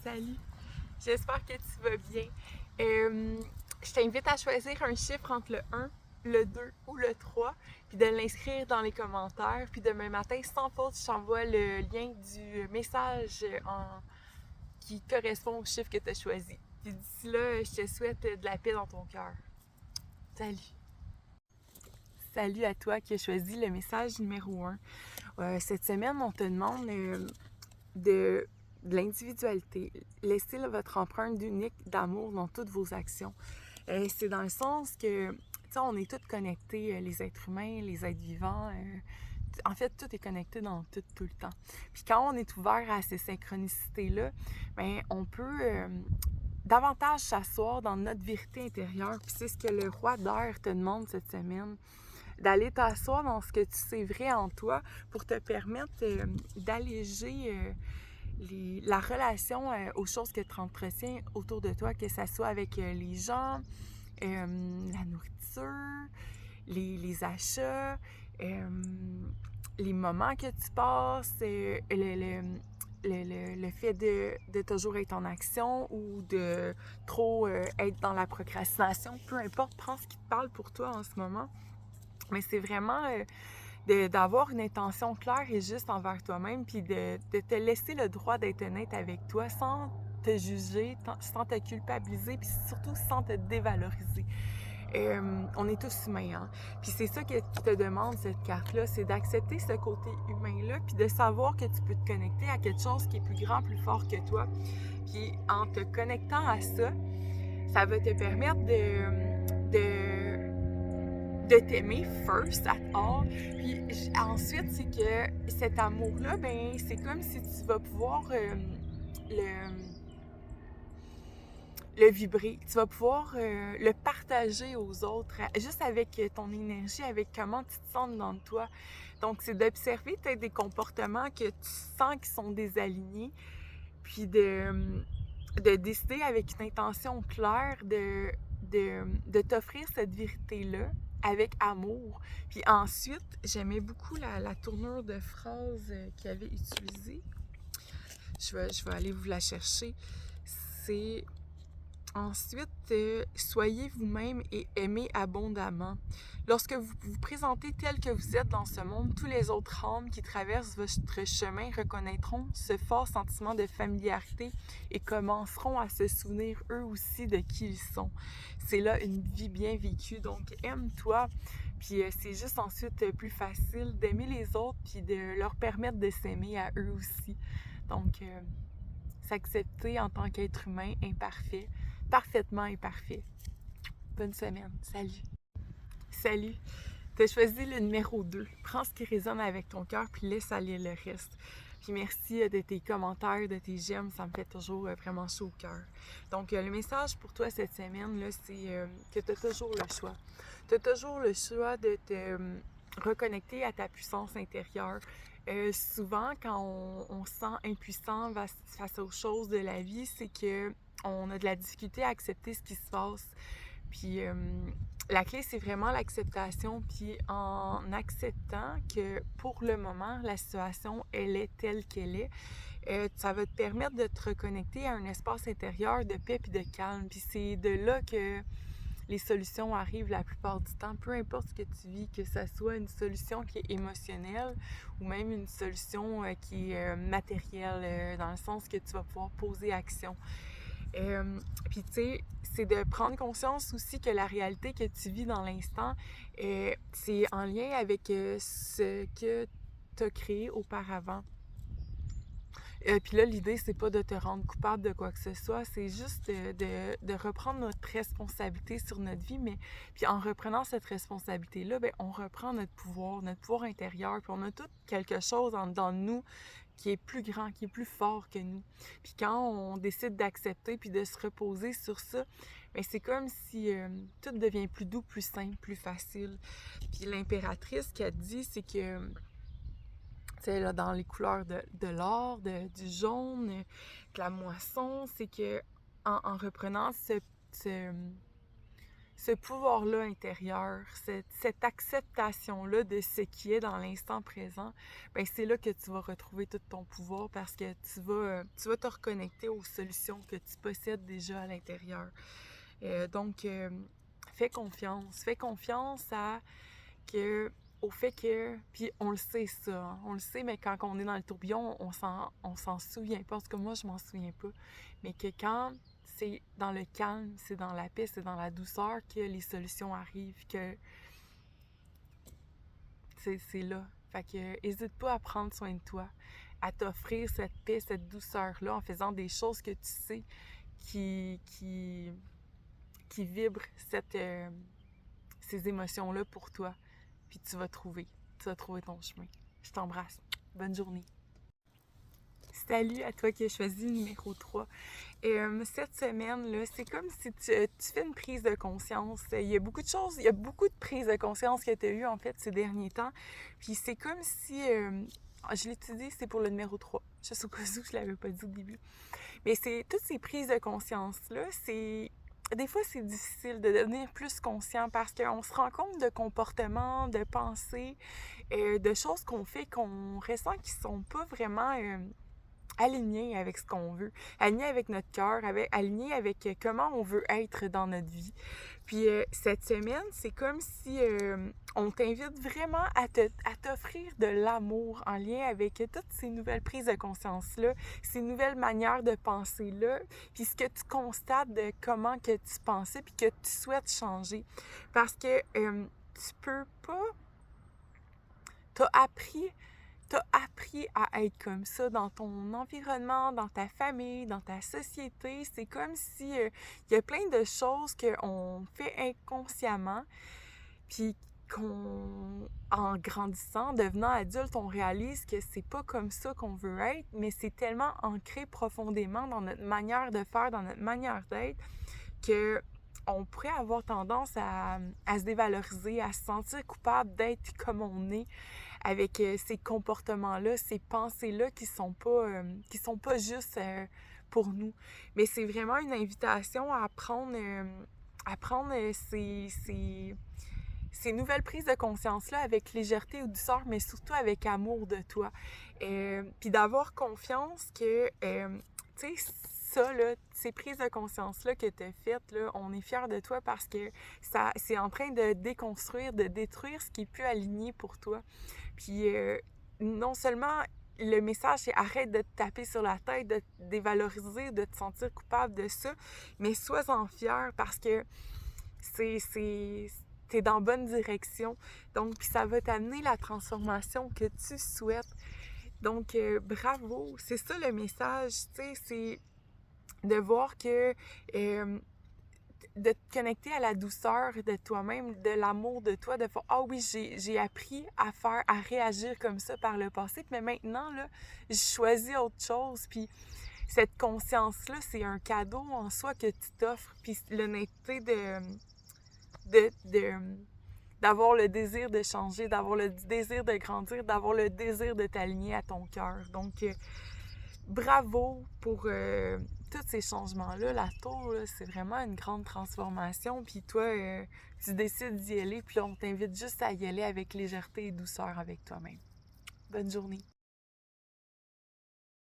Salut, j'espère que tu vas bien. Je t'invite à choisir un chiffre entre le 1, le 2 ou le 3, puis de l'inscrire dans les commentaires. Puis demain matin, sans faute, je t'envoie le lien du message qui correspond au chiffre que tu as choisi. Puis d'ici là, je te souhaite de la paix dans ton cœur. Salut! Salut à toi qui as choisi le message numéro 1. Cette semaine, on te demande de l'individualité. Laissez votre empreinte unique d'amour dans toutes vos actions. C'est dans le sens que, tu sais, on est tous connectés, les êtres humains, les êtres vivants. En fait, tout est connecté dans tout le temps. Puis quand on est ouvert à ces synchronicités-là, bien, on peut davantage s'asseoir dans notre vérité intérieure. Puis c'est ce que le roi d'air te demande cette semaine, d'aller t'asseoir dans ce que tu sais vrai en toi pour te permettre d'alléger la relation aux choses que tu entretiens autour de toi, que ce soit avec les gens, la nourriture, les achats, les moments que tu passes, le fait de toujours être en action ou de trop être dans la procrastination, peu importe, prends ce qui te parle pour toi en ce moment. Mais c'est vraiment d'avoir une intention claire et juste envers toi-même, puis de te laisser le droit d'être honnête avec toi sans te juger, sans te culpabiliser, puis surtout sans te dévaloriser. On est tous humains, hein? Puis c'est ça qui te demande, cette carte-là, c'est d'accepter ce côté humain-là, puis de savoir que tu peux te connecter à quelque chose qui est plus grand, plus fort que toi. Puis en te connectant à ça, ça va te permettre de t'aimer first at all. Puis ensuite, c'est que cet amour-là, ben c'est comme si tu vas pouvoir le, le vibrer. Tu vas pouvoir le partager aux autres, juste avec ton énergie, avec comment tu te sens dans toi. Donc, c'est d'observer peut-être des comportements que tu sens qui sont désalignés, puis de décider avec une intention claire de t'offrir cette vérité-là avec amour. Puis ensuite, j'aimais beaucoup la tournure de phrase qu'il avait utilisée. Je vais aller vous la chercher. C'est ensuite, soyez vous-même et aimez abondamment. Lorsque vous vous présentez tel que vous êtes dans ce monde, tous les autres âmes qui traversent votre chemin reconnaîtront ce fort sentiment de familiarité et commenceront à se souvenir eux aussi de qui ils sont. C'est là une vie bien vécue, donc aime-toi, puis c'est juste ensuite plus facile d'aimer les autres puis de leur permettre de s'aimer à eux aussi. Donc, s'accepter en tant qu'être humain imparfait, parfaitement imparfait. Bonne semaine. Salut. Salut. Tu as choisi le numéro 2. Prends ce qui résonne avec ton cœur puis laisse aller le reste. Puis merci de tes commentaires, de tes j'aime, ça me fait toujours vraiment chaud au cœur. Donc, le message pour toi cette semaine, là, c'est que tu as toujours le choix. Tu as toujours le choix de te reconnecter à ta puissance intérieure. Souvent, quand on se sent impuissant face aux choses de la vie, c'est que on a de la difficulté à accepter ce qui se passe. Puis la clé, c'est vraiment l'acceptation. Puis en acceptant que pour le moment, la situation, elle est telle qu'elle est, ça va te permettre de te reconnecter à un espace intérieur de paix et de calme. Puis c'est de là que les solutions arrivent la plupart du temps, peu importe ce que tu vis, que ce soit une solution qui est émotionnelle ou même une solution qui est matérielle, dans le sens que tu vas pouvoir poser action. Puis tu sais, c'est de prendre conscience aussi que la réalité que tu vis dans l'instant, c'est en lien avec ce que tu as créé auparavant. Puis là, l'idée, c'est pas de te rendre coupable de quoi que ce soit, c'est juste de reprendre notre responsabilité sur notre vie, mais puis en reprenant cette responsabilité-là, bien, on reprend notre pouvoir intérieur, puis on a tout quelque chose en dedans de nous qui est plus grand, qui est plus fort que nous. Puis quand on décide d'accepter puis de se reposer sur ça, bien, c'est comme si tout devient plus doux, plus simple, plus facile. Puis l'impératrice, ce qu'elle dit, c'est que tu sais, là, dans les couleurs de l'or, du jaune, de la moisson, c'est que en reprenant ce pouvoir-là intérieur, cette acceptation-là de ce qui est dans l'instant présent, ben c'est là que tu vas retrouver tout ton pouvoir parce que tu vas te reconnecter aux solutions que tu possèdes déjà à l'intérieur. Donc, fais confiance au fait que, puis on le sait ça, hein, on le sait, mais quand on est dans le tourbillon, on s'en souvient pas, parce que moi je m'en souviens pas, mais que quand c'est dans le calme, c'est dans la paix, c'est dans la douceur que les solutions arrivent, que c'est là. Fait que hésite pas à prendre soin de toi, à t'offrir cette paix, cette douceur-là en faisant des choses que tu sais qui, qui, qui vibrent ces émotions-là pour toi. Puis tu vas trouver ton chemin. Je t'embrasse. Bonne journée. Salut à toi qui as choisi le numéro 3. Cette semaine-là, c'est comme si tu fais une prise de conscience. Il y a beaucoup de choses, il y a beaucoup de prises de conscience que tu as eues en fait ces derniers temps. Puis c'est comme si, je l'ai dit, c'est pour le numéro 3. Je sais pas où je l'avais pas dit au début. Mais c'est toutes ces prises de conscience-là, c'est des fois, c'est difficile de devenir plus conscient parce qu'on se rend compte de comportements, de pensées, de choses qu'on fait qu'on ressent qui sont pas vraiment alignés avec ce qu'on veut, alignés avec notre cœur, alignés avec comment on veut être dans notre vie. Puis cette semaine, c'est comme si on t'invite vraiment à t'offrir de l'amour en lien avec toutes ces nouvelles prises de conscience-là, ces nouvelles manières de penser-là, puis ce que tu constates de comment que tu pensais puis que tu souhaites changer. Parce que tu peux pas... T'as appris à être comme ça dans ton environnement, dans ta famille, dans ta société. C'est comme si il y a plein de choses qu'on fait inconsciemment, puis en grandissant, en devenant adulte, on réalise que c'est pas comme ça qu'on veut être, mais c'est tellement ancré profondément dans notre manière de faire, dans notre manière d'être, que on pourrait avoir tendance à se dévaloriser, à se sentir coupable d'être comme on est, avec ces comportements-là, ces pensées-là qui sont pas juste pour nous. Mais c'est vraiment une invitation à prendre ces nouvelles prises de conscience-là avec légèreté ou douceur, mais surtout avec amour de toi. Puis d'avoir confiance que, tu sais, ça, là, ces prises de conscience-là que tu as faites, là, on est fiers de toi parce que c'est en train de déconstruire, de détruire ce qui est plus aligné pour toi. Puis non seulement le message, c'est arrête de te taper sur la tête, de te dévaloriser, de te sentir coupable de ça, mais sois-en fier parce que t'es dans la bonne direction. Donc, puis ça va t'amener la transformation que tu souhaites. Donc, bravo! C'est ça le message, tu sais, c'est de voir que de te connecter à la douceur de toi-même, de l'amour de toi, de faire « Ah oui, j'ai appris à réagir comme ça par le passé, mais maintenant, là, je choisis autre chose. » Puis cette conscience-là, c'est un cadeau en soi que tu t'offres. Puis l'honnêteté d'avoir le désir de changer, d'avoir le désir de grandir, d'avoir le désir de t'aligner à ton cœur. Donc, bravo pour tous ces changements-là. La tour, là, c'est vraiment une grande transformation. Puis toi, tu décides d'y aller, puis là, on t'invite juste à y aller avec légèreté et douceur avec toi-même. Bonne journée.